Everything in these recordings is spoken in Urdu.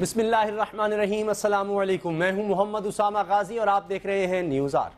بسم اللہ الرحمن الرحیم، السلام علیکم۔ میں ہوں محمد اسامہ غازی اور آپ دیکھ رہے ہیں نیوز آر۔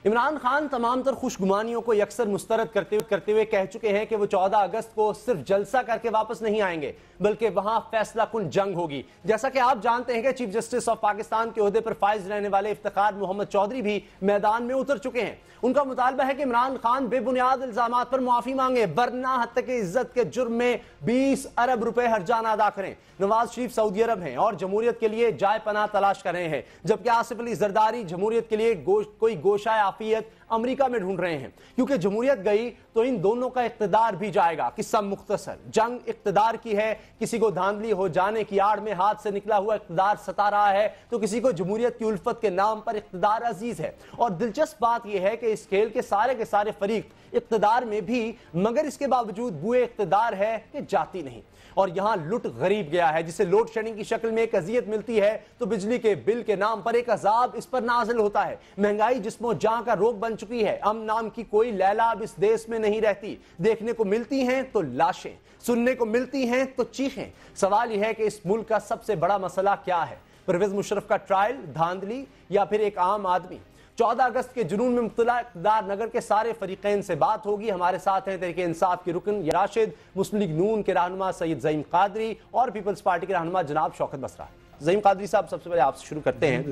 عمران خان تمام تر خوشگمانیوں کو یکسر مسترد کرتے ہوئے کہہ چکے ہیں کہ وہ 14 اگست کو صرف جلسہ کر کے واپس نہیں آئیں گے بلکہ وہاں فیصلہ کن جنگ ہوگی۔ جیسا کہ آپ جانتے ہیں کہ چیف جسٹس آف پاکستان کے عہدے پر فائز رہنے والے افتخار محمد چودھری بھی میدان میں اتر چکے ہیں۔ ان کا مطالبہ ہے کہ عمران خان بے بنیاد الزامات پر معافی مانگے ورنہ حتیٰ کہ عزت کے جرم میں 20 ارب روپے ہرجانہ ادا کریں۔ نواز شریف سعودی عرب ہیں اور جمہوریت کے لیے جائے پناہ تلاش کر رہے ہیں، جبکہ آصف علی زرداری جمہوریت کے لیے کوئی گوشہ عافیت امریکہ میں ڈھونڈ رہے ہیں، کیونکہ جمہوریت گئی تو ان دونوں کا اقتدار بھی جائے گا۔ قصہ مختصر، جنگ اقتدار کی ہے، کسی کو دھاندلی ہو جانے کی آڑ میں ہاتھ سے نکلا ہوا اقتدار ستا رہا ہے تو کسی کو جمہوریت کی الفت کے نام پر اقتدار عزیز ہے۔ اور دلچسپ بات یہ ہے کہ اس کھیل کے سارے فریق اقتدار میں بھی، مگر اس کے باوجود بوئے اقتدار ہے کہ جاتی نہیں۔ اور یہاں لٹ غریب گیا ہے، جسے لوڈ شیڈنگ کی شکل میں ایک اذیت ملتی ہے تو بجلی کے بل کے نام پر ایک عذاب اس پر نازل ہوتا ہے۔ مہنگائی جسم و جاں کا روگ بن چکی ہے۔ امن نام کی کوئی لیلا اب اس دیس میں نہیں رہتی۔ دیکھنے کو ملتی ہیں تو لاشیں، سننے کو ملتی ہیں تو چیخیں۔ سوال یہ ہے کہ اس ملک کا سب سے بڑا مسئلہ کیا ہے؟ پرویز مشرف کا ٹرائل، دھاندلی، یا پھر ایک عام آدمی؟ 14 اگست کے جنون میں مبتلا اقتدار نگر کے سارے فریقین سے بات ہوگی۔ ہمارے ساتھ ہیں تحریک انصاف کے رکن یا راشد، مسلم لیگ نون کے رہنما سید زعیم قادری اور پیپلز پارٹی کے رہنما جناب شوکت بسرا۔ زعیم قادری صاحب، سب سے پہلے آپ سے شروع کرتے ہیں۔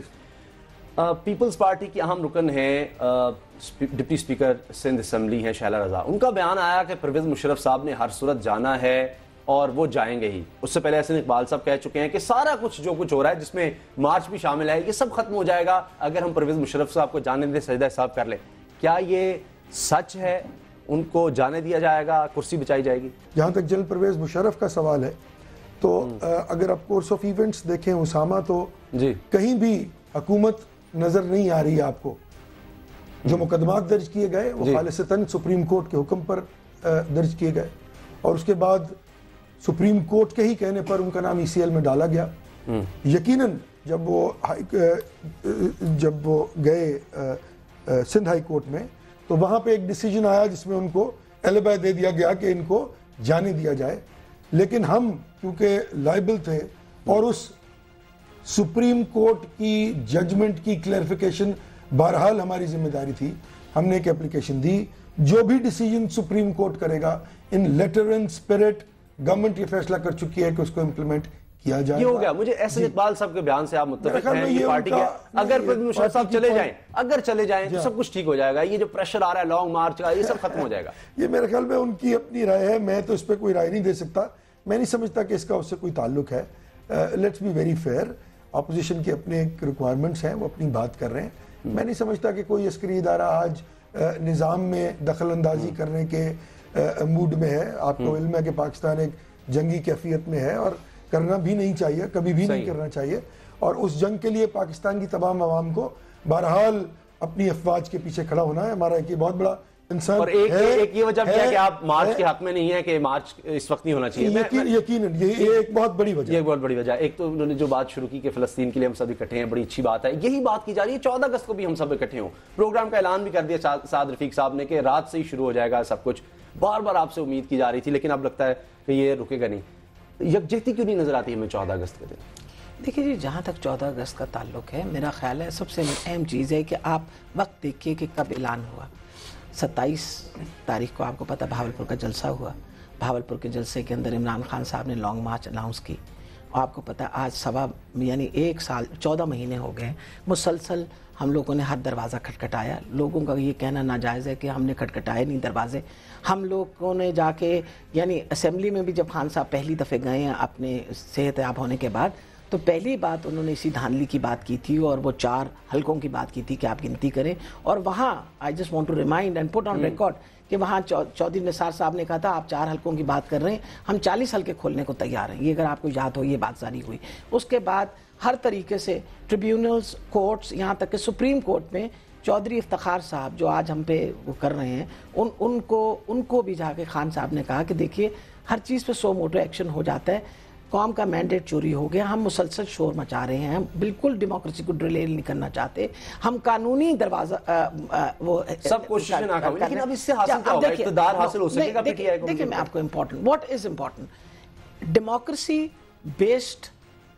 پیپلز پارٹی کی اہم رکن ہیں ڈپٹی اسپیکر سندھ اسمبلی ہیں شہلا رضا۔ ان کا بیان آیا کہ پرویز مشرف صاحب نے ہر صورت جانا ہے اور وہ جائیں گے ہی۔ اس سے پہلے احسن اقبال صاحب کہہ چکے ہیں کہ سارا کچھ جو کچھ ہو رہا ہے، جس میں مارچ بھی شامل ہے، یہ سب ختم ہو جائے گا اگر ہم پرویز مشرف صاحب کو جانے دیں، سجدہ صاحب کر لیں۔ کیا یہ سچ ہے؟ ان کو جانے دیا جائے گا، کرسی بچائی جائے گی؟ جہاں تک جنرل پرویز مشرف کا سوال ہے تو اگر آپ کورس آف ایونٹس دیکھیں اسامہ، تو کہیں بھی حکومت نظر نہیں آ رہی ہے آپ کو۔ جو مقدمات درج کیے گئے وہ خالصتاً سپریم کورٹ کے حکم پر درج کیے گئے، اور اس کے بعد سپریم کورٹ کے ہی کہنے پر ان کا نام ECL میں ڈالا گیا۔ یقیناً جب وہ گئے سندھ ہائی کورٹ میں تو وہاں پہ ایک ڈیسیجن آیا جس میں ان کو ایلیبائی دے دیا گیا کہ ان کو جانے دیا جائے، لیکن ہم کیونکہ لائبل تھے اور اس سپریم کورٹ کی ججمنٹ کی کلیریفیکیشن بہرحال ہماری ذمہ داری تھی، ہم نے ایک اپلیکیشن دی۔ جو بھی ڈیسیجن سپریم کورٹ کرے گا، ان لیٹر اینڈ اسپرٹ گورنمنٹ یہ فیصلہ کر چکی ہے کہ اس کو امپلیمنٹ کیا جائے۔ یہ ہو گیا۔ مجھے احسن اقبال صاحب کے بیان سے آپ متفق ہیں یہ پارٹی کے؟ اگر پرویز مشرف صاحب چلے جائیں تو سب کچھ ٹھیک ہو جائے گا، یہ جو پریشر آ رہا ہے لانگ مارچ کا، یہ سب ختم ہو جائے گا؟ یہ میرے خیال میں ان کی اپنی رائے ہے، میں تو اس پہ کوئی رائے نہیں دے سکتا۔ میں نہیں سمجھتا کہ اس کا اس سے کوئی تعلق ہے۔ Let's be very fair, opposition کے اپنے رکوائرمنٹس ہیں، وہ اپنی بات کر رہے ہیں۔ میں نہیں سمجھتا کہ کوئی عسکری ادارہ آج نظام میں دخل اندازی کرنے کے موڈ میں ہے۔ آپ کو علم ہے کہ پاکستان ایک جنگی کیفیت میں ہے اور کرنا بھی نہیں چاہیے، کبھی بھی نہیں کرنا چاہیے، اور اس جنگ کے لیے پاکستان کی تمام عوام کو بہرحال اپنی افواج کے پیچھے کھڑا ہونا ہے۔ ہمارا ایک بہت بڑا انسان، اور ایک یہ وجہ کیا کہ آپ مارچ کے حق میں نہیں ہے کہ مارچ اس وقت نہیں ہونا چاہیے؟ یقیناً یہ ایک بہت بڑی وجہ ہے۔ یہ بہت بڑی وجہ ہے۔ ایک تو انہوں نے جو بات شروع کی کہ فلسطین کے لیے ہم سب اکٹھے ہیں، بڑی اچھی بات ہے، یہی بات کی جا رہی ہے 14 اگست کو بھی ہم سب اکٹھے ہوں۔ پروگرام کا اعلان بھی کر دیا سعد رفیق صاحب نے کہ رات سے ہی شروع ہو جائے گا سب کچھ۔ بار بار آپ سے امید کی جا رہی تھی، لیکن اب لگتا ہے کہ یہ رکے گا نہیں۔ یکجہتی کیوں نہیں نظر آتی ہمیں 14 اگست کے دن؟ دیکھیے جی، جہاں تک 14 اگست کا تعلق ہے، میرا خیال ہے سب سے اہم چیز ہے کہ آپ وقت دیکھیے کہ کب اعلان ہوا۔ 27 تاریخ کو آپ کو پتہ بھاولپور کا جلسہ ہوا۔ بھاولپور کے جلسے کے اندر عمران خان صاحب نے لانگ مارچ اناؤنس کی، اور آپ کو پتہ آج یعنی 1 سال 14 مہینے ہو گئے مسلسل ہم لوگوں نے ہر دروازہ کھٹکھٹایا۔ لوگوں کا یہ کہنا ناجائز ہے کہ ہم نے کھٹکھٹائے نہیں دروازے۔ ہم لوگوں نے جا کے یعنی اسمبلی میں بھی جب خان صاحب پہلی دفعہ گئے ہیں اپنے صحت یاب ہونے کے بعد، تو پہلی بات انہوں نے اسی دھاندلی کی بات کی تھی اور وہ 4 حلقوں کی بات کی تھی کہ آپ گنتی کریں۔ اور وہاں I just want to remind and put on record کہ وہاں چودھری نثار صاحب نے کہا تھا آپ 4 حلقوں کی بات کر رہے ہیں، ہم 40 حلقے کھولنے کو تیار ہیں۔ یہ اگر آپ کو یاد ہو، یہ بات جاری ہوئی۔ اس کے بعد ہر طریقے سے ٹریبیونلز، کورٹس، یہاں تک کہ سپریم کورٹ میں چودھری افتخار صاحب جو آج ہم پہ وہ کر رہے ہیں، ان کو بھی جا کے خان صاحب نے کہا کہ دیکھیے ہر چیز پہ سو موٹو ایکشن ہو جاتا ہے، قوم کا مینڈیٹ چوری ہو گیا، ہم مسلسل شور مچا رہے ہیں، ہم بالکل ڈیموکریسی کو ڈریل نہیں کرنا چاہتے، ہم قانونی دروازہ وہ سب کوششیں ناکام ہوئی، لیکن اب اس سے حاصل کیا ہوگا؟ اقتدار حاصل ہو سکے گا؟ دیکھیں میں آپ کو important, what is important, democracy based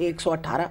118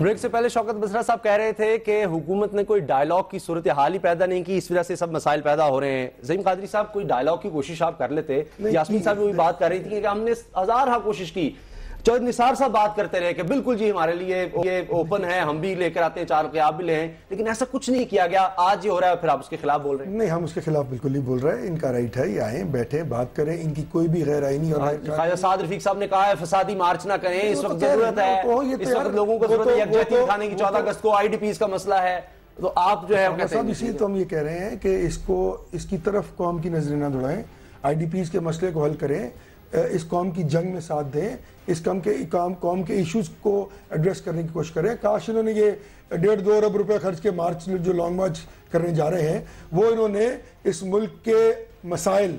break سے پہلے شوکت بسرا صاحب کہہ رہے تھے کہ حکومت نے کوئی ڈائیلاگ کی صورتحال ہی پیدا نہیں کی, اس وجہ سے سب مسائل پیدا ہو رہے ہیں. ظہیم قادری صاحب, کوئی ڈائیلاگ کی کوشش آپ کر لیتے. یاسمین صاحب بھی بات کر رہی تھی کہ ہم نے ہزارہ کوشش کی. چودھری نثار صاحب بات کرتے رہے کہ بالکل جی ہمارے لیے یہ اوپن ہے, ہم بھی لے کر آتے ہیں, 4 رقیے آپ بھی لے ہیں, لیکن ایسا کچھ نہیں کیا گیا. آج یہ ہو رہا ہے, پھر آپ اس کے خلاف بول رہے ہیں. نہیں, ہم اس کے خلاف بالکل نہیں بول رہے ہیں. ان کا رائٹ ہے, یہ آئیں بیٹھیں بات کریں, ان کی کوئی بھی غیر آئینی اور خواجہ سعد رفیق صاحب نے کہا ہے فسادی مارچ نہ کریں, اس وقت ضرورت ہے, اس وقت لوگوں کو ضرورت ہے یکجہتی دکھانے کی. 14 اگست کو IDPs کا مسئلہ ہے, تو آپ جو ہے اسی تو ہم یہ کہہ رہے ہیں کہ اس کی طرف قوم کی نظریں نہ دوڑائیں, IDPs کے مسئلے کو حل کریں, اس قوم کی جنگ میں ساتھ دیں, اس قوم کے ایشوز کو ایڈریس کرنے کی کوشش کریں. کاش انہوں نے یہ 1.5-2 ارب روپے خرچ کے مارچ جو لانگ مارچ کرنے جا رہے ہیں, وہ انہوں نے اس ملک کے مسائل,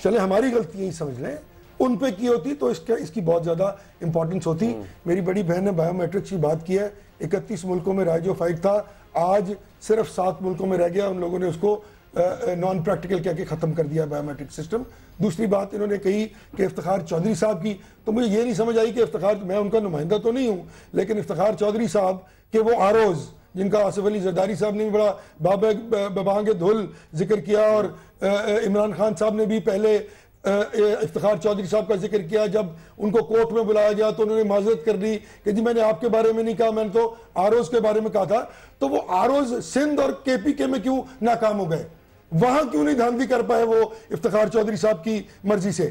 چلے ہماری غلطیاں ہی سمجھ لیں, ان پہ کی ہوتی تو اس کی بہت زیادہ امپورٹنس ہوتی. میری بڑی بہن نے بایو میٹرکس کی بات کی ہے, 31 ملکوں میں رائج و فائق تھا, آج صرف 7 ملکوں میں رہ گیا. ان لوگوں نے اس کو نان پریکٹیکل کہہ کے ختم کر دیا بایو میٹرک سسٹم. دوسری بات انہوں نے کہی کہ افتخار چودھری صاحب کی, تو مجھے یہ نہیں سمجھ آئی کہ افتخار, میں ان کا نمائندہ تو نہیں ہوں, لیکن افتخار چودھری صاحب کہ وہ آروز جن کا آصف علی زرداری صاحب نے بھی بڑا ببانگ دھل ذکر کیا, اور عمران خان صاحب نے بھی پہلے افتخار چودھری صاحب کا ذکر کیا. جب ان کو کورٹ میں بلایا گیا تو انہوں نے معذرت کر دی کہ جی میں نے آپ کے بارے میں نہیں کہا, میں نے تو آروز کے بارے میں کہا تھا. تو وہ آروز سندھ اور KPK میں کیوں ناکام ہو گئے, وہاں کیوں نہیں دھاندلی کر پائے وہ افتخار چودھری صاحب کی مرضی سے؟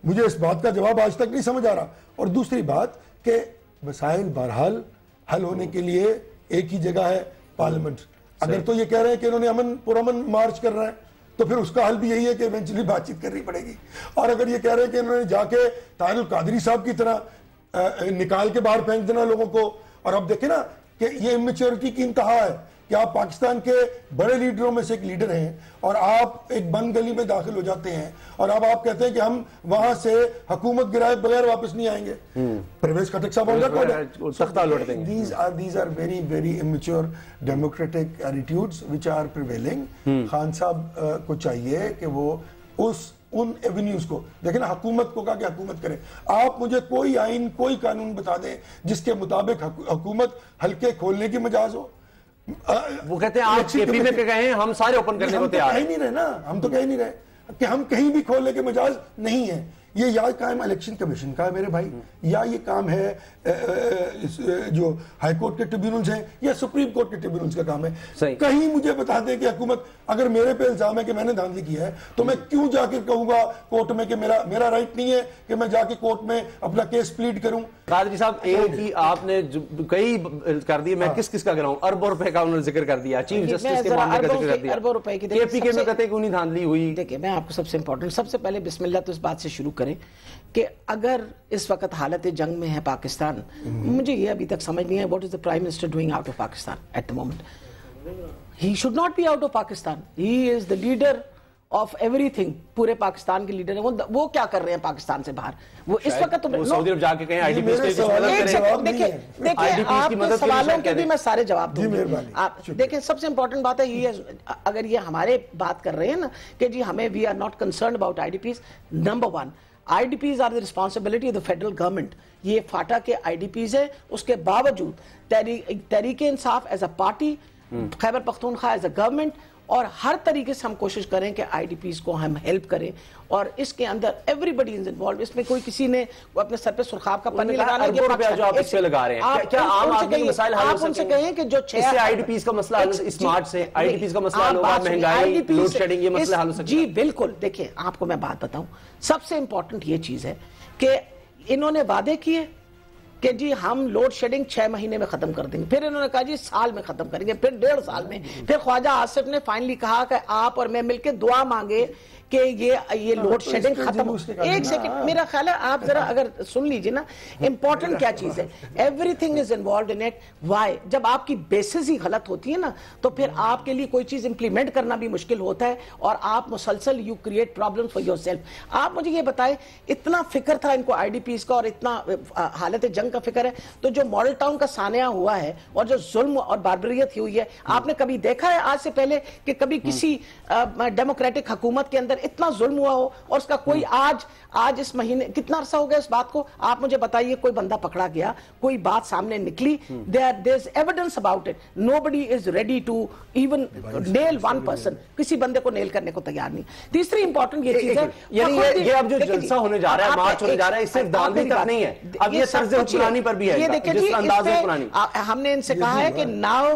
مجھے اس بات کا جواب آج تک نہیں سمجھ آ رہا. اور دوسری بات کہ مسائل بہرحال حل ہونے کے لیے ایک ہی جگہ ہے, پارلیمنٹ. اگر تو یہ کہہ رہے ہیں کہ انہوں نے پرامن مارچ کر رہا ہے, تو پھر اس کا حل بھی یہی ہے کہ ایونچولی بات چیت کرنی پڑے گی. اور اگر یہ کہہ رہے ہیں کہ انہوں نے جا کے طاہر القادری صاحب کی طرح نکال کے باہر پھینک دینا لوگوں کو, اور اب دیکھیں نا کہ یہ امیچورٹی کی انتہا ہے کہ آپ پاکستان کے بڑے لیڈروں میں سے ایک لیڈر ہیں, اور آپ ایک بند گلی میں داخل ہو جاتے ہیں, اور اب آپ کہتے ہیں کہ ہم وہاں سے حکومت گرائے بغیر واپس نہیں آئیں گے. پرویز خٹک صاحب تختہ لوٹ دیں گے. These are very very immature democratic attitudes which are prevailing. Khan صاحب کو چاہیے کہ وہ ان ایونیوز کو دیکھیں نا, حکومت کو کہا کہ حکومت کرے. آپ مجھے کوئی آئین, کوئی قانون بتا دیں جس کے مطابق حکومت ہلکے کھولنے کی مجاز ہو. وہ کہتے ہیں آپ KP میں کہیں ہم سارے اوپن کرنے کو تیار ہیں. ہم تو کہہ نہیں رہے نا, ہم تو کہہ نہیں رہے کہ ہم کہیں بھی کھولنے کے مجاز نہیں ہیں. یہ یا کام الیکشن کمیشن کا ہے میرے بھائی, یا یہ کام ہے جو ہائی کورٹ کے ٹریبیونلز ہیں, یا سپریم کورٹ کے ٹریبیونلز کا کام ہے. کہیں مجھے بتا دیں کہ حکومت, اگر میرے پہ الزام ہے کہ میں نے دھاندلی کی ہے, تو میں کیوں جا کے کہوں گا کورٹ میں کہ میرا رائٹ نہیں ہے کہ میں جا کے کورٹ میں اپنا کیس پلیڈ کروں. قادری صاحب, ایک ہی آپ نے کئی کر دیے, میں کس کا کراؤں, اربوں روپے کا انہوں نے ذکر کر دیا, چیف جسٹس کے معاملے کا ذکر کر دیا, KPK میں کہتے ہیں کہ انہیں دھاندلی ہوئی. دیکھیں میں آپ کو سب سے امپورٹنٹ, سب سے پہلے بسم اللہ تو اس بات سے شروع کریں کہ اگر اس وقت حالت جنگ میں ہے پاکستان, مجھے یہ ابھی تک سمجھ نہیں ہے what is the Prime Minister doing out of Pakistan at the moment. He should not be out of Pakistan. He is the leader of everything. پورے پاکستان کے لیڈر ہیں, وہ کیا کر رہے ہیں پاکستان سے باہر؟ وہ اس وقت تو سعودی عرب جا کے کہیں IDPs کے کچھ مدد کریں. دیکھیں آپ کے سوالوں کے بھی میں سارے جواب دوں گی. دیکھیں سب سے امپورٹنٹ بات ہے یہ, اگر یہ ہمارے بات کر رہے ہیں نا کہ جی ہمیں we are not concerned about IDPs. Number one, IDPs are the responsibility of the federal government. یہ فاٹا کے IDPs ہے, اس کے باوجود Tehreek Insaf as a party, Khyber Pakhtunkhwa as a government, اور ہر طریقے سے ہم کوشش کریں کہ IDPs کو ہم ہیلپ کریں, اور اس کے اندر ایوری بڈی از انوالوڈ. اس میں کوئی کسی نے اپنے سر پہ سرخاب کا پنی لگانا ہے جو آپ اس پہ لگا رہے ہیں, کیا عام آدمی کے مسائل حل ہو سکیں؟ آپ ان سے کہیں کہ جو اس سے IDPs کا مسئلہ اس مارچ سے IDPs کا مسئلہ حل ہوگا, مہنگائی, لوڈ شیڈنگ, یہ مسئلہ حل ہو سکتا ہے؟ جی بالکل. دیکھیں آپ کو میں بات بتاؤں, سب سے امپورٹنٹ یہ چیز ہے کہ انہوں نے وعدے کیے کہ جی ہم لوڈ شیڈنگ 6 مہینے میں ختم کر دیں گے, پھر انہوں نے کہا جی سال میں ختم کریں گے, پھر 1.5 سال میں, پھر خواجہ آصف نے فائنلی کہا کہ آپ اور میں مل کے دعا مانگے کہ یہ لوڈ شیڈنگ ختم ہو. ایک سیکنڈ, میرا خیال ہے آپ ذرا اگر سن لیجئے نا, امپورٹنٹ کیا چیز ہے, everything is involved in it. Why? جب آپ کی بیسز ہی غلط ہوتی ہے نا, تو پھر آپ کے لیے کوئی چیز امپلیمنٹ کرنا بھی مشکل ہوتا ہے, اور آپ مسلسل you create problem for your self. آپ مجھے یہ بتائیں, اتنا فکر تھا ان کو IDPs کا, اور اتنا حالت جنگ کا فکر ہے, تو جو ماڈل ٹاؤن کا سانحہ ہوا ہے اور جو ظلم اور باربریت ہوئی ہے, آپ نے کبھی دیکھا ہے آج سے پہلے کہ کبھی کسی ڈیموکریٹک حکومت کے اندر اتنا ظلم ہوا ہو اور اس کا کوئی آج اس مہینے کتنا عرصہ ہو گیا اس بات کو, آپ مجھے بتائیے کوئی بندہ پکڑا گیا, کوئی بات سامنے نکلی, there's evidence about it, nobody is ready to even nail one person, کسی بندے کو نیل کرنے کو تیار نہیں. تیسری امپورٹنٹ یہ چیز ہے, یعنی یہ اب جو جلسہ ہونے جا رہا ہے, مارچ ہونے جا رہا ہے, اس صرف داندلی تک نہیں ہے, اب یہ طرز حکمرانی پر بھی ہے. یہ دیکھیں جی, ہم نے ان سے کہا ہے کہ now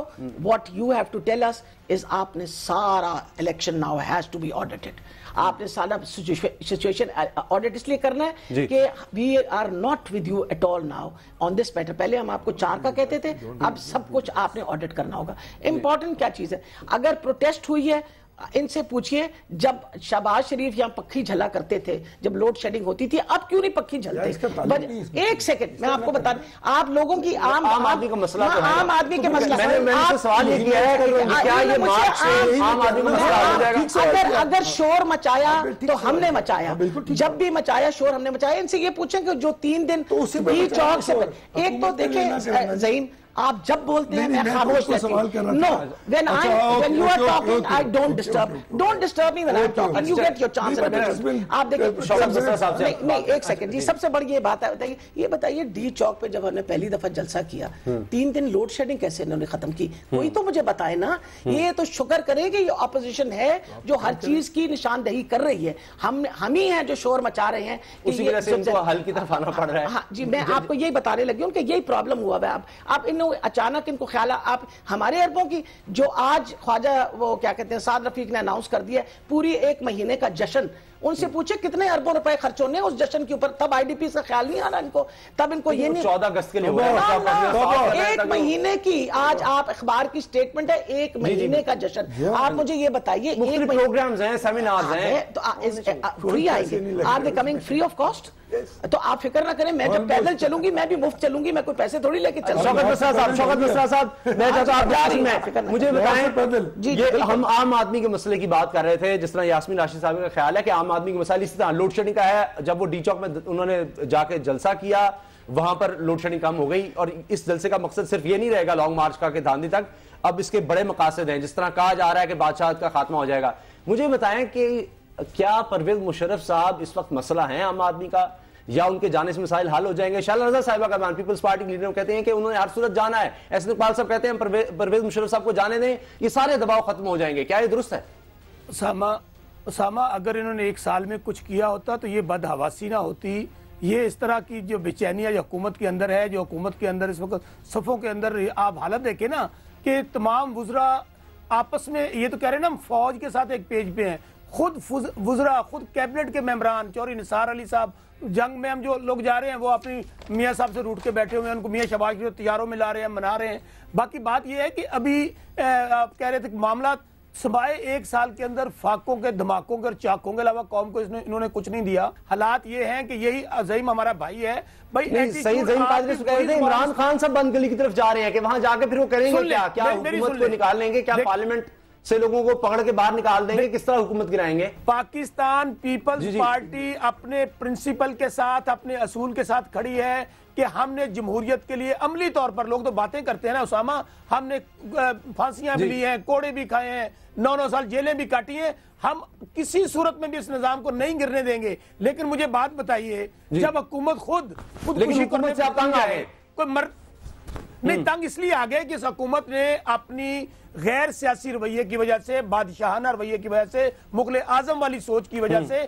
what you have to tell us is آپ نے سارا election now has to be audited. آپ نے سارا سچویشن آڈٹ اس لیے کرنا ہے کہ we are not with you at all now on this matter. پہلے ہم آپ کو 4 کا کہتے تھے, اب سب کچھ آپ نے آڈٹ کرنا ہوگا. امپورٹنٹ کیا چیز ہے, اگر پروٹیسٹ ہوئی ہے ان سے پوچھئے, جب شہباز شریف یہاں پکھی جھلا کرتے تھے, جب لوڈ شیڈنگ ہوتی تھی, اب کیوں نہیں پکھی جھلتے؟ ایک سیکنڈ میں آپ کو بتا دیں, آپ لوگوں کی عام آدمی کا مسئلہ تو ہے, عام آدمی کے مسئلہ, میں نے سوال یہ کیا ہے کہ کیا یہ مارچ سے عام آدمی کا مسئلہ ہو جائے گا؟ اگر شور مچایا تو ہم نے مچایا, جب بھی مچایا شور ہم نے مچایا. ان سے یہ پوچھیں کہ جو 3 دن ڈی چوک سے, ایک تو دیکھیں ظہیم, آپ جب بولتے ہیں میں خاموش رہتی ہوں. No, when you are talking, I don't disturb. Don't disturb me when I'm talking. You get your chance. آپ دیکھیں, نہیں ایک سیکنڈ جی, سب سے بڑی یہ بات ہے, یہ بتائیے ڈی چوک پہ جب ہم نے پہلی دفعہ جلسہ کیا, 3 دن لوڈ شیڈنگ کیسے انہوں نے ختم کی؟ کوئی تو مجھے بتائے نا. یہ تو شکر کریں کہ یہ اپوزیشن ہے جو ہر چیز کی نشاندہی کر رہی ہے, ہم ہی ہیں جو شور مچا رہے ہیں. اسی وجہ سے ان کو حل کی طرف آنا پڑ رہا ہے. ہاں جی, میں آپ کو یہی بتانے لگی ہوں کہ یہی پرابلم ہوا ہے. آپ انہوں اچانک ان کو خیال, آپ ہمارے عربوں کی جو آج خواجہ وہ کیا کہتے ہیں سعد رفیق نے اناؤنس کر دیا پوری 1 مہینے کا جشن, ان سے پوچھے کتنے اربوں روپے خرچ ہونے اس جشن کے اوپر, تب آئی ڈی پی کا خیال نہیں آنا ان کو, تب ان کو یہ نہیں. 14 اگست کے لیے ہو رہا ہے 1 مہینے کی, آج آپ اخبار کی سٹیٹمنٹ ہے 1 مہینے کا جشن. آپ مجھے یہ بتائیے, مختلف پروگرامز ہیں, سیمینارز ہیں, تو فری آئیں گے, are they coming free of cost? تو آپ فکر نہ کریں, میں جب پیدل چلوں گی میں بھی مفت چلوں گی, میں کوئی پیسے تھوڑی لے کے چلوں گی. شوکت مصرا صاحب, میں چاہتا ہوں آپ مجھے بتائیں, یہ ہم عام آدمی کے مسئلے کی بات کر رہے تھے, جس طرح یاسمین راشد صاحب کا خیال ہے کہ عام آدمی کے مسائل اسی طرح لوڈ شیڈنگ کا ہے. جب وہ ڈی چوک میں انہوں نے جا کے جلسہ کیا, وہاں پر لوڈ شیڈنگ کم ہو گئی, اور اس جلسے کا مقصد صرف یہ نہیں رہے گا لانگ مارچ کا کہ داندلی تک, اب اس کے بڑے مقاصد ہیں, جس طرح کہا جا رہا ہے کہ بادشاہت کا خاتمہ ہو جائے گا. مجھے بتائیں کہ کیا پرویز مشرف صاحب اس وقت مسئلہ ہیں عام آدمی کا, یا ان کے جانے سے مسائل حل ہو جائیں گے؟ شائلہ رضا صاحبہ کا بیان, پیپلز پارٹی کے لیڈر کہتے ہیں کہ انہوں نے ہر صورت جانا ہے. ایسن اقبال صاحب کہتے ہیں پرویز مشرف صاحب کو جانے دیں, یہ سارے دباؤ ختم ہو جائیں گے. کیا یہ درست ہے؟ اسامہ, اگر انہوں نے 1 سال میں کچھ کیا ہوتا تو یہ بدحواسی نہ ہوتی. یہ اس طرح کی جو بے چینیاں جو حکومت کے اندر ہے, جو حکومت کے اندر اس وقت صفوں کے اندر آپ حالت دیکھیں نا کہ تمام وزراء آپس میں, یہ تو کہہ رہے ہیں نا ہم فوج کے ساتھ ایک پیج پہ ہیں, خود وزراء, خود کیبنٹ کے ممبران, چوری نثار علی صاحب, جنگ میں ہم جو لوگ جا رہے ہیں وہ اپنی میاں صاحب سے روٹ کے بیٹھے ہوئے ہیں, ان کو میاں شہباز شریف تیاروں میں لا رہے ہیں, منا رہے ہیں. باقی بات یہ ہے کہ ابھی آپ کہہ رہے تھے کہ معاملات سوائے 1 سال کے اندر فاقوں کے, دھماکوں کے اور چاقوں کے علاوہ قوم کو انہوں نے کچھ نہیں دیا. حالات یہ ہیں کہ یہی عظیم ہمارا بھائی ہے بھائی. صحیح ظہیم قادری سے کہہ رہے تھے عمران خان صاحب بند گلی کی طرف جا رہے ہیں کہ وہاں جا کے پھر وہ کریں گے کیا حکومت کو نکال لیں گے, کیا پارلیمنٹ سے لوگوں کو پکڑ کے باہر نکال دیں گے, کس طرح حکومت گرائیں گے؟ پاکستان پیپلز پارٹی اپنے پرنسپل کے ساتھ, اپنے اصول کے ساتھ کھڑی ہے کہ ہم نے جمہوریت کے لیے عملی طور پر, لوگ تو باتیں کرتے ہیں نا اسامہ, ہم نے پھانسیاں بھی لی ہیں, کوڑے بھی کھائے ہیں, 9 سال جیلیں بھی کاٹی ہیں, ہم کسی صورت میں بھی اس نظام کو نہیں گرنے دیں گے. لیکن مجھے بات بتائیے, جب حکومت خودکشی کرنے سے تنگ آئے, کوئی نہیں تنگ اس لیے آگئے کہ اس حکومت نے اپنی غیر سیاسی رویے کی وجہ سے, بادشاہانہ رویے کی وجہ سے, مغل اعظم والی سوچ کی وجہ سے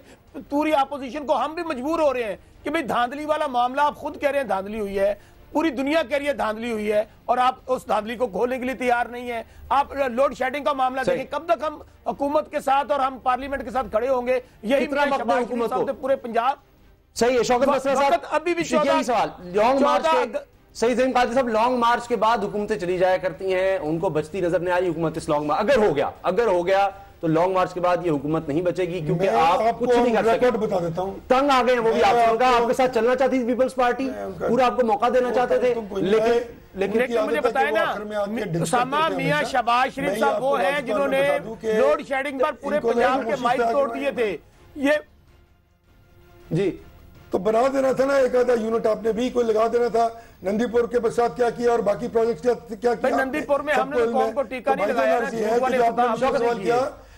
پوری اپوزیشن کو ہم بھی مجبور ہو رہے ہیں کہ بھئی دھاندلی والا معاملہ, آپ خود کہہ رہے ہیں دھاندلی ہوئی ہے, پوری دنیا کہہ رہی ہے دھاندلی ہوئی ہے, اور آپ اس دھاندلی کو کھولنے کے لیے تیار نہیں ہیں. آپ لوڈ شیڈنگ کا معاملہ دیکھیں, کب تک ہم حکومت کے ساتھ اور ہم پارلیمنٹ کے ساتھ کھڑے ہوں گے؟ یہی حکومت کو پورے پنجاب. صحیح ہے شوکت مصرا صاحب, ابھی بھی یہی سوال, لانگ مارچ کے صحیح ظہیم قادری صاحب, لانگ مارچ کے بعد حکومتیں چلی جایا کرتی ہیں, ان کو بچتی نظر نہیں آئی حکومت اس لانگ مارچ. اگر ہو گیا تو لانگ مارچ کے بعد یہ حکومت نہیں بچے گی, کیونکہ آپ کچھ نہیں کر سکتے. بتا دیتا ہوں, تنگ آ گئے ہیں وہ بھی, آپ کے ساتھ چلنا چاہتی تھی پیپلز پارٹی, پورا آپ کو موقع دینا چاہتے تھے, لیکن مجھے بتائیں نا اسامہ, میاں شہباز شریف صاحب وہ ہیں جنہوں نے لوڈ شیڈنگ پر پورے پنجاب کے مائک توڑ دیے تھے. یہ جی تو بنا دینا تھا نا, ایک آدھا یونٹ آپ نے بھی کوئی لگا دینا تھا. نندی پور کے ساتھ کیا کیا اور باقی پروجیکٹ کیا کیا؟ نندی پور میں ہم نے قوم کو ٹیکہ نہیں لگایا.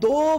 2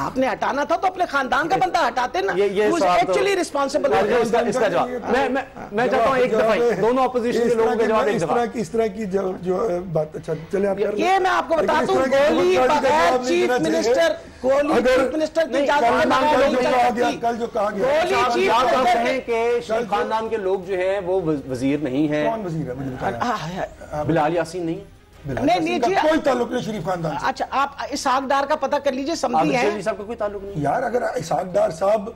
آپ نے ہٹانا تھا تو اپنے خاندان کا بندہ ہٹاتے نا. Actually responsible. اس کا جواب میں چاہتا ہوں ایک دفعہ دونوں اپوزیشن کے لوگوں کے جواب ایک دفعہ. اس طرح کی جو بات, اچھا چلے آپ یہ میں آپ کو بتاتا ہوں, گولی بغیر چیف منسٹر, گولی چیف منسٹر کی کل جو کہا گیا گولی آپ کہیں کہ شریف خاندان کے لوگ جو ہیں وہ وزیر نہیں ہیں. کون وزیر ہے مجھے بتایا؟ بلال یاسین نہیں. نہیں جی, کوئی تعلق نہیں شریف خاندان سے. اچھا آپ اسحاق ڈار کا پتہ کر لیجئے, سمجھی ہیں صاحب کا کوئی تعلق نہیں یار. اگر اسحاق ڈار صاحب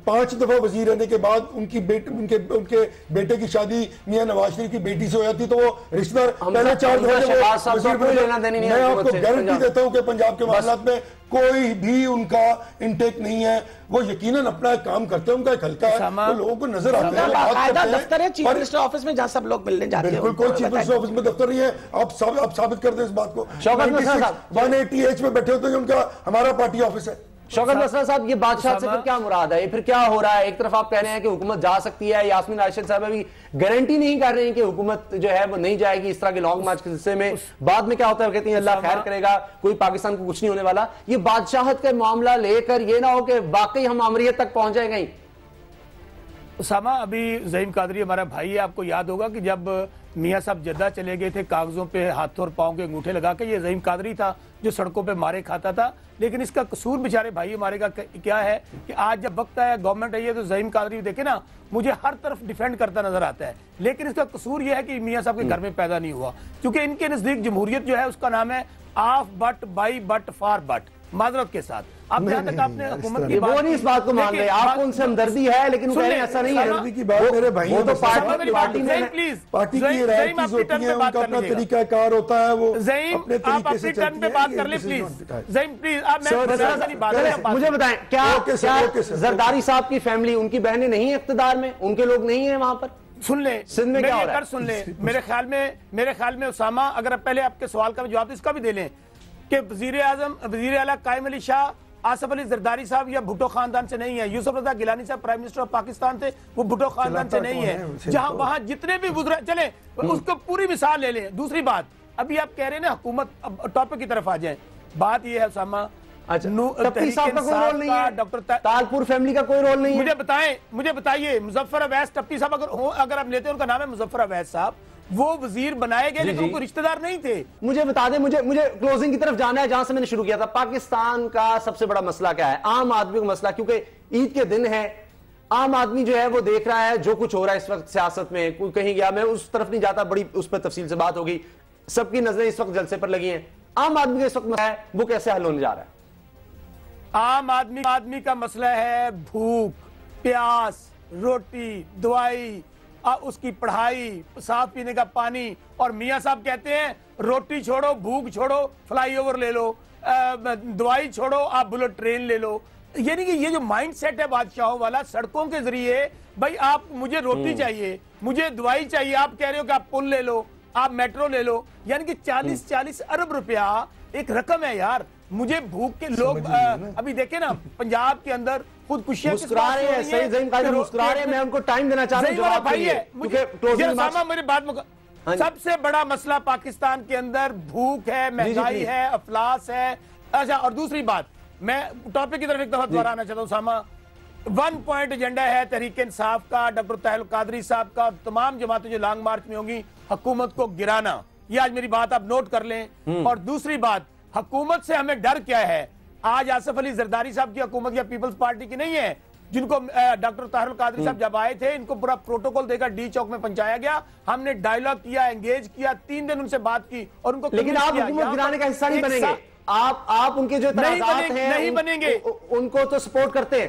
5 دفعہ وزیر رہنے کے بعد ان کے بیٹے کی شادی میاں نواز شریف کی بیٹی سے ہو جاتی تو وہ رشتہ دار پہلے 4 دفعہ وزیر بنے. میں آپ کو گارنٹی دیتا ہوں کہ پنجاب کے معاملات میں کوئی بھی ان کا انٹیک نہیں ہے. وہ یقیناً اپنا ایک کام کرتے ہیں, ان کا ایک حلقہ ہے, وہ لوگوں کو نظر آتے ہیں. باقاعدہ دفتر ہے چیف منسٹر آفس میں جہاں سب لوگ ملنے جاتے ہیں. بالکل, کوئی چیف منسٹر آفس میں دفتر نہیں ہے. آپ ثابت کر دیں اس بات کو. 180H میں بیٹھے ہوتے ہیں, ان کا ہمارا پارٹی آفس ہے. شوکت مسئلہ صاحب, یہ بادشاہ سے پھر کیا مراد ہے؟ یہ پھر کیا ہو رہا ہے؟ ایک طرف آپ کہہ رہے ہیں کہ حکومت جا سکتی ہے, یاسمین راشد صاحب ابھی گارنٹی نہیں کر رہے ہیں کہ حکومت جو ہے وہ نہیں جائے گی اس طرح کے لانگ مارچ کے سلسلے میں. بعد میں کیا ہوتا ہے, کہتے ہیں اللہ خیر کرے گا, کوئی پاکستان کو کچھ نہیں ہونے والا. یہ بادشاہت کا معاملہ لے کر یہ نہ ہو کہ واقعی ہم امریت تک پہنچ جائیں گے. اسامہ, ابھی زعیم قادری ہمارا بھائی ہے, آپ کو یاد ہوگا کہ جب میاں صاحب جدہ چلے گئے تھے کاغذوں پہ ہاتھوں اور پاؤں کے انگوٹھے لگا کے, یہ زعیم قادری تھا جو سڑکوں پہ مارے کھاتا تھا. لیکن اس کا قصور بیچارے بھائی ہمارے کا کیا ہے کہ آج جب وقت آیا, گورنمنٹ آئی ہے, تو زعیم قادری دیکھے نا مجھے ہر طرف ڈیفینڈ کرتا نظر آتا ہے. لیکن اس کا قصور یہ ہے کہ میاں صاحب کے گھر میں پیدا نہیں ہوا, کیونکہ ان کے نزدیک جمہوریت جو ہے اس کا نام ہے of but by but for but. معذرت کے ساتھ اب جہاں تک آپ نے حکومت کی وہ نہیں اس بات کو مان رہے, آپ کو ان سے ہمدردی ہے لیکن وہ کہہ رہے ہیں ایسا نہیں ہے. ہمدردی کی بات میرے بھائی, وہ تو پارٹی میں پارٹی کی رائٹیز ہوتی ہیں, ان کا اپنا طریقہ کار ہوتا ہے, وہ اپنے طریقے سے ٹرن پہ بات کر لیں پلیز. زعیم پلیز, مجھے بتائیں کیا زرداری صاحب کی فیملی, ان کی بہنیں نہیں ہیں اقتدار میں, ان کے لوگ نہیں ہیں وہاں پر؟ سن لیں, سن لیں میرے خیال میں اسامہ, اگر پہلے آپ کے سوال کا جواب اس کا بھی دے لیں کہ وزیر اعلیٰ قائم علی شاہ آصف علی زرداری صاحب یا بھٹو خاندان سے نہیں ہے. یوسف رضا گیلانی صاحب پرائم منسٹر آف پاکستان تھے, وہ بھٹو خاندان سے نہیں ہے. جہاں وہاں جتنے بھی وزراء چلیں اس کو پوری مثال لے لیں. دوسری بات, ابھی آپ کہہ رہے ہیں نا حکومت, ٹاپک کی طرف آ جائیں. بات یہ ہے اسامہ, ٹپی صاحب کا کوئی رول نہیں ہے, ڈاکٹر تالپور فیملی کا کوئی رول نہیں ہے. مجھے بتائیے مظفر اویس ٹپی صاحب اگر آپ لیتے ہیں, ان کا نام ہے مظفر اویس صاحب, وہ وزیر بنائے گئے لیکن ان کو رشتہ دار نہیں تھے. مجھے بتا دیں, مجھے کلوزنگ کی طرف جانا ہے جہاں سے میں نے شروع کیا تھا. پاکستان کا سب سے بڑا مسئلہ کیا ہے؟ عام آدمی کا مسئلہ, کیونکہ عید کے دن ہے, عام آدمی جو ہے وہ دیکھ رہا ہے جو کچھ ہو رہا ہے اس وقت سیاست میں. کوئی کہیں گیا, میں اس طرف نہیں جاتا, بڑی اس پر تفصیل سے بات ہوگی. سب کی نظریں اس وقت جلسے پر لگی ہیں. عام آدمی کا اس وقت مسئلہ ہے, وہ کیسے حل ہونے جا رہا ہے؟ عام آدمی کا مسئلہ ہے بھوک, پیاس, روٹی, دوائی, اس کی پڑھائی, صاف پینے کا پانی. اور میاں صاحب کہتے ہیں روٹی چھوڑو, بھوک چھوڑو, فلائی اوور لے لو, دوائی چھوڑو, آپ بلٹ ٹرین لے لو. یعنی کہ یہ جو مائنڈ سیٹ ہے بادشاہوں والا, سڑکوں کے ذریعے بھائی آپ, مجھے روٹی چاہیے, مجھے دوائی چاہیے, آپ کہہ رہے ہو کہ آپ پل لے لو, آپ میٹرو لے لو. یعنی کہ 40 ارب روپیہ ایک رقم ہے یار. مجھے بھوک کے لوگ ابھی دیکھیں نا پنجاب کے اندر خودکشیاں مسکرا رہے ہیں, صحیح زعیم قادری مسکرا رہے ہیں. میں ان کو ٹائم دینا چاہ رہا ہوں جواب کے لیے. میری بات, سب سے بڑا مسئلہ پاکستان کے اندر بھوک ہے, مہنگائی ہے, افلاس ہے. اچھا, اور دوسری بات, میں ٹاپک کی طرف ایک دفعہ دوبارہ آنا چاہتا ہوں اسامہ. 1 پوائنٹ ایجنڈا ہے تحریک انصاف کا, ڈاکٹر طاہر القادری صاحب کا, تمام جماعتیں جو لانگ مارچ میں ہوں گی, حکومت کو گرانا. یہ آج میری بات آپ نوٹ کر لیں. اور دوسری بات, حکومت سے ہمیں ڈر کیا ہے؟ آج آصف علی زرداری صاحب کی حکومت یا پیپلز پارٹی کی نہیں ہے, جن کو ڈاکٹر طاہر القادری صاحب جب آئے تھے, ان کو پورا پروٹوکول دے کر ڈی چوک میں پہنچایا گیا. ہم نے ڈائیلاگ کیا, انگیج کیا, 3 دن ان سے بات کی اور ان کو. لیکن آپ حکومت گرانے کا حصہ نہیں بنیں گے. آپ ان کے جو اعتراضات ہیں نہیں بنیں گے, ان کو تو سپورٹ کرتے ہیں.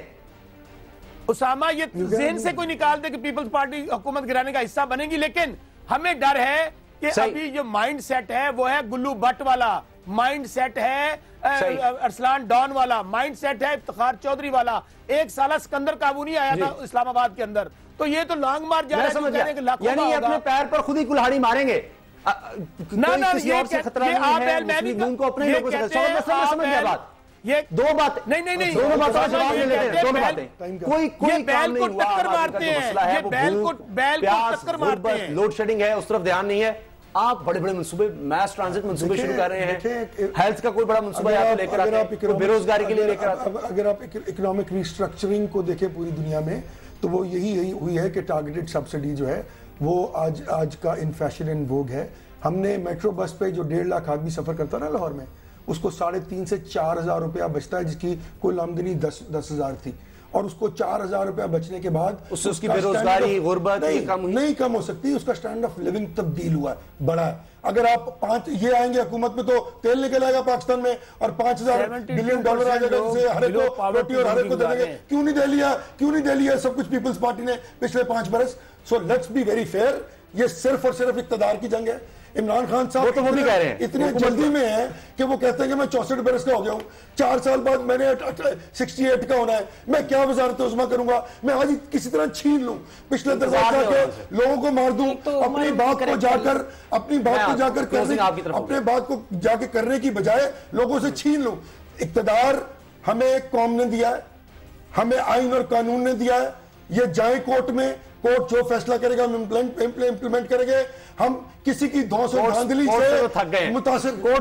اسامہ, یہ ذہن سے کوئی نکال دے کہ پیپلز پارٹی حکومت گرانے کا حصہ بنے گی. لیکن ہمیں ڈر ہے کہ ابھی جو مائنڈ سیٹ ہے وہ ہے گلو بٹ والا, مائنڈ سیٹ ہے ارسلان ڈان والا, مائنڈ سیٹ ہے افتخار چودھری والا. 1 سالہ سکندر قابو نہیں آیا تھا اسلام آباد کے اندر, تو یہ تو لانگ مارچ جا رہا ہے. یعنی اپنے پیر پر خود ہی کلہاڑی ماریں گے. یہ 2 بات نہیں, دونوں باتوں کا جواب لے لیتے ہیں. دونوں باتیں کوئی کام نہیں ہوا. لوڈ شیڈنگ ہے, اس طرف دھیان نہیں ہے. آپ بڑے بڑے منصوبے میس ٹرانزٹ منصوبے شروع کر رہے ہیں, ہیلتھ کا کوئی بڑا منصوبہ آپ لے کر آتے ہیں, بے روزگاری کے لیے لے کر آتے ہیں. اگر آپ اکنامک ریسٹرکچرنگ کو دیکھیں پوری دنیا میں تو وہ یہی ہوئی ہے کہ ٹارگیٹڈ سبسڈی جو ہے وہ آج کا ان فیشن اینڈ ووگ ہے. ہم نے میٹرو بس پہ جو 1.5 لاکھ آدمی سفر کرتا نا لاہور میں, اس کو 3.5 سے 4,000 روپیہ بچتا ہے, جس کی کل آمدنی 10,000 تھی, اور اس کو 4,000 روپیہ بچنے کے بعد اس کی بے روزگاری غربت نہیں کم ہو سکتی, اس کا سٹینڈ آف لیونگ تبدیل ہوا ہے, بڑا ہے. اگر آپ یہ آئیں گے حکومت میں تو تیل نکل آئے گا پاکستان میں اور $5,000 بلین آ جائے گا, جسے ہر ایک کو روٹی اور ہر ایک کو دے دیں گے. کیوں نہیں دے لیا سب کچھ پیپلز پارٹی نے پچھلے 5 برس. So let's be very fair, یہ صرف اور صرف اقتدار کی جنگ ہے. عمران خان صاحب اتنے جلدی میں ہیں کہ وہ کہتے ہیں کہ میں 64 برس کا ہو گیا ہوں, 4 سال بعد میں نے 68 کا ہونا ہے, میں کیا وزارت عظمیٰ کروں گا, میں آج کسی طرح چھین لوں, پچھلے دروازے کے لوگوں کو مار دوں, اپنی بات کو جا کے کرنے کی بجائے لوگوں سے چھین لوں. اقتدار ہمیں قوم نے دیا ہے, ہمیں آئین اور قانون نے دیا ہے, یہ جائیں کورٹ میں, کورٹ جو فیصلہ کرے گا ہم امپلیمنٹ کریں گے. ہم کسی کی دھوس و دھاندلی سے متاثر تو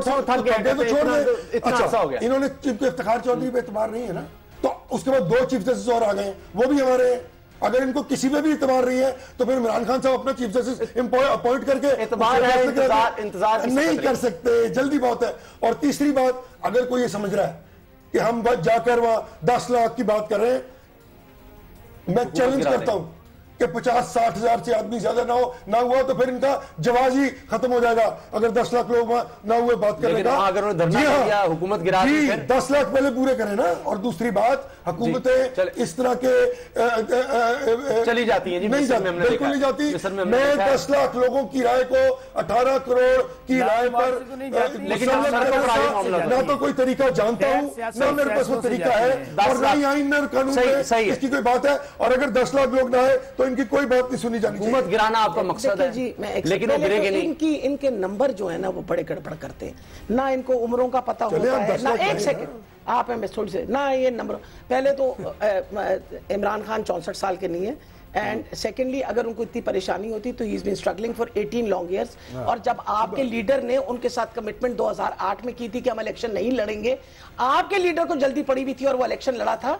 چھوڑ دیں. اچھا, انہوں نے چیف افتخار چودھری پہ اعتبار نہیں ہے نا, تو اس کے بعد 2 چیف جسٹس اور آ گئے ہیں, وہ بھی ہمارے ہیں. اگر ان کو کسی پہ بھی اعتبار نہیں ہے تو پھر عمران خان صاحب اپنا چیف جسٹس اپوائنٹ کر کے انتظار نہیں کر سکتے, جلدی بہت ہے. اور تیسری بات, اگر کوئی یہ سمجھ رہا ہے کہ ہم جا کر وہاں 10 لاکھ کی بات کر رہے ہیں, میں چیلنج کرتا ہوں کہ 50-60 ہزار سے آدمی زیادہ نہ ہوا تو پھر ان کا جواز ہی ختم ہو جائے گا. اگر 10 لاکھ لوگ نہ ہوئے بات کرنے کا, حکومت گرا دی 10 لاکھ پہلے پورے کریں نا. اور دوسری بات, حکومتیں اس طرح کے چلی جاتی ہیں, بالکل نہیں جاتی. میں 10 لاکھ لوگوں کی رائے کو 18 کروڑ کی رائے پر نہ تو کوئی طریقہ جانتا ہوں, نہ میرے پاس وہ طریقہ ہے, اور نہ ہی آئین اور قانون میں اس کی کوئی بات ہے. اور اگر 10 لاکھ لوگ نہ آئے تو ان کی کوئی بات نہیں سنی جانی. حکومت گرانا آپ کا مقصد ہے جی, لیکن وہ گرے گے نہیں. ان کے نمبر جو ہے نا وہ بڑے گڑبڑ کرتے ہیں, نہ ان کو عمروں کا پتہ ہوتا ہے, نہ ایک سیکنڈ آپ ہیں تھوڑی سے, نہ یہ نمبر. پہلے تو عمران خان 64 سال کے نہیں ہیں, اینڈ سیکنڈلی اگر ان کو اتنی پریشانی ہوتی تو ہی از بین اسٹرگلنگ فار 18 لانگ ایئرس. اور جب آپ کے لیڈر نے ان کے ساتھ کمٹمنٹ 2008 میں کی تھی کہ ہم الیکشن نہیں لڑیں گے, آپ کے لیڈر کو جلدی پڑی ہوئی تھی اور وہ الیکشن لڑا تھا.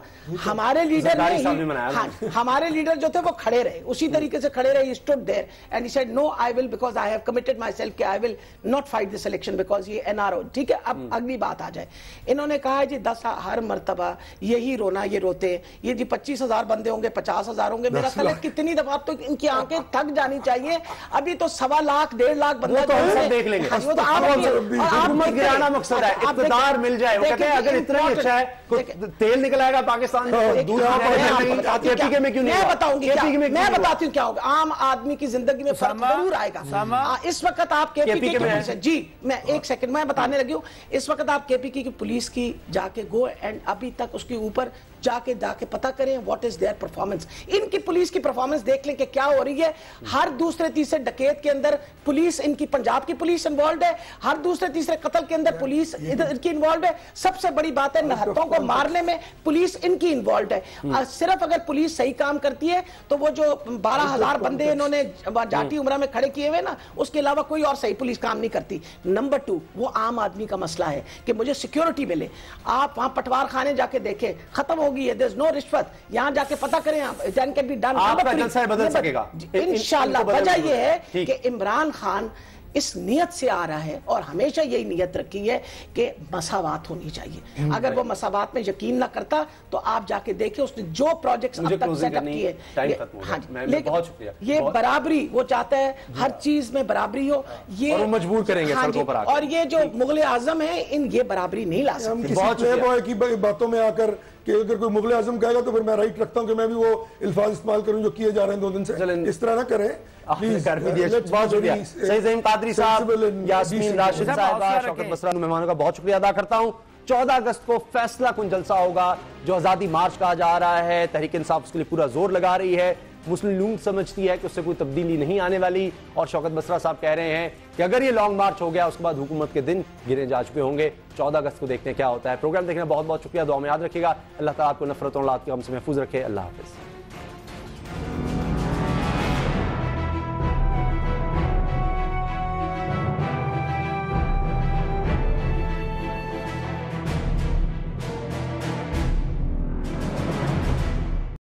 ہمارے لیڈر نے, ہمارے لیڈر جو تھے وہ کھڑے رہے, اسی طریقے سے کھڑے رہے. He stood there and he said no, I will, because I have committed myself کہ I will not fight this election because یہ NRO. ٹھیک ہے, اب اگلی بات آ جائے. انہوں نے کہا جی 10 ہر مرتبہ یہی رونا, یہ روتے, یہ جی 25,000 بندے ہوں گے, 50,000 ہوں گے. میرا خیال ہے کتنی دفعہ تو ان کی آنکھیں تھک جانی چاہیے. ابھی تو 1.25 لاکھ 1.5 لاکھ بندہ دیکھ لیں گے. حکومت گرانا مقصد ہے, اقتدار مل جائے. وہ کہتے ہیں اگر اتنا ہی اچھا ہے تیل نکل آئے گا پاکستان میں, میں بتاؤں گی, میں بتاتی ہوں کیا ہوگا. عام آدمی کی زندگی میں فرق ضرور آئے گا. اس وقت آپ کے پی کے کی, جی میں ایک سیکنڈ میں بتانے لگی ہوں, اس وقت آپ کے پی کی پولیس کی جا کے گو اینڈ ابھی تک اس کے اوپر جا کے پتہ کریں واٹ از دیئر پرفارمنس. ان کی پولیس کی پرفارمنس دیکھ لیں کہ کیا ہو رہی ہے. ہر دوسرے تیسرے ڈکیت کے اندر پولیس, ان کی پنجاب کی پولیس انوالوڈ ہے. ہر دوسرے تیسرے قتل کے اندر پولیس ان کی انوالوڈ ہے. سب سے بڑی بات ہے نہتوں کو مارنے میں پولیس ان کی انوالوڈ ہے. صرف اگر پولیس صحیح کام کرتی ہے تو وہ جو 12,000 بندے انہوں نے جاٹی عمرہ میں کھڑے کیے ہوئے نا, اس کے علاوہ کوئی اور صحیح پولیس کام نہیں کرتی. نمبر 2, وہ عام آدمی کا مسئلہ ہے کہ مجھے سیکیورٹی ملے. آپ وہاں پٹوار خانے جا کے دیکھیں, ختم ہوگی ہے, there is no رشوت. یہاں جا کے پتہ کریں آپ, then can be done. آپ کا جلسہ بدل سکے گا انشاءاللہ. وجہ یہ ہے کہ عمران خان اس نیت سے آ رہا ہے اور ہمیشہ یہی نیت رکھی ہے کہ مساوات ہونی چاہیے. اگر وہ مساوات میں یقین نہ کرتا تو آپ جا کے دیکھیں اس نے جو پروجیکٹس اب تک سیٹ اپ کیے. لیکن یہ برابری وہ چاہتا ہے, ہر چیز میں برابری ہو. یہ مجبور کریں گے سڑکوں پر. اور یہ جو مغل اعظم ہیں یہ برابری نہیں لا سکتے. بہت پلے بوائے کی باتوں میں آ کر کہ اگر کوئی مغل اعظم کہے گا تو پھر میں رائٹ رکھتا ہوں کہ میں بھی وہ الفاظ استعمال کروں جو کیے جا رہے ہیں 2 دن سے. اس طرح نہ کریں بہت شکریہ. سید ضیم قادری صاحب, یاسمین راشد صاحبہ, شوکت بسرا, مہمانوں کا بہت شکریہ ادا کرتا ہوں. 14 اگست کو فیصلہ کن جلسہ ہوگا جو آزادی مارچ کہا جا رہا ہے. تحریک انصاف اس کے لیے پورا زور لگا رہی ہے. مسلم لیگ سمجھتی ہے کہ اس سے کوئی تبدیلی نہیں آنے والی, اور شوکت بسرا صاحب کہہ رہے ہیں کہ اگر یہ لانگ مارچ ہو گیا اس کے بعد حکومت کے دن گنے جا چکے ہوں گے. 14 اگست کو دیکھتے ہیں کیا ہوتا ہے. پروگرام دیکھنے بہت بہت شکریہ. دعا میں یاد رکھیے گا. اللہ تعالیٰ آپ کو نفرت اور اولاد کے غم سے محفوظ رکھے. اللہ حافظ.